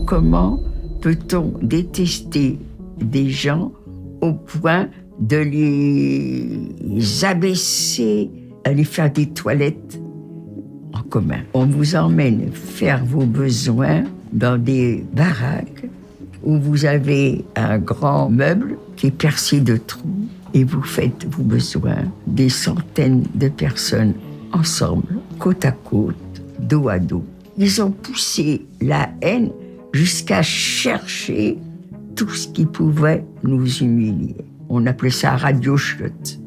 comment peut-on détester des gens au point de les abaisser, à les faire des toilettes en commun? On vous emmène faire vos besoins dans des baraques où vous avez un grand meuble qui est percé de trous et vous faites vos besoins, des centaines de personnes ensemble, côte à côte, dos à dos. Ils ont poussé la haine jusqu'à chercher tout ce qui pouvait nous humilier. On appelait ça Radio Chiotte.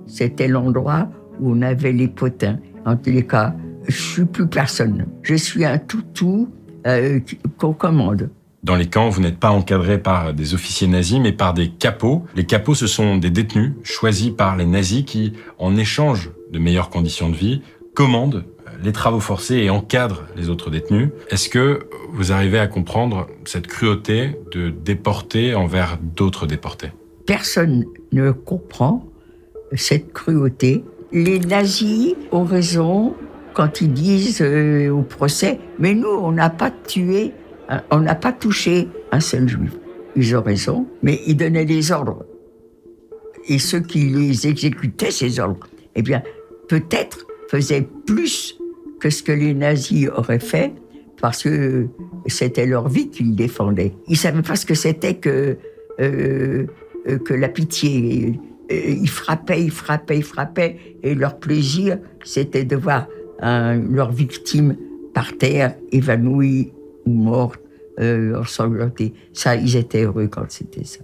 C'était l'endroit où on avait les potins. En tous les cas, je suis plus personne. Je suis un toutou qu'on commande. Dans les camps, vous n'êtes pas encadré par des officiers nazis, mais par des capos. Les capos, ce sont des détenus choisis par les nazis qui, en échange de meilleures conditions de vie, commandent les travaux forcés et encadrent les autres détenus. Est-ce que vous arrivez à comprendre cette cruauté de déportés envers d'autres déportés? Personne ne comprend cette cruauté. Les nazis ont raison quand ils disent au procès « Mais nous, on n'a pas tué, on n'a pas touché un seul juif. » Ils ont raison, mais ils donnaient des ordres. Et ceux qui les exécutaient, ces ordres, eh bien, peut-être faisaient plus que ce que les nazis auraient fait, parce que c'était leur vie qu'ils défendaient. Ils ne savaient pas ce que c'était que la pitié. Ils frappaient, et leur plaisir, c'était de voir leur victime par terre, évanouie ou morte, ensanglantée. Ça, ils étaient heureux quand c'était ça.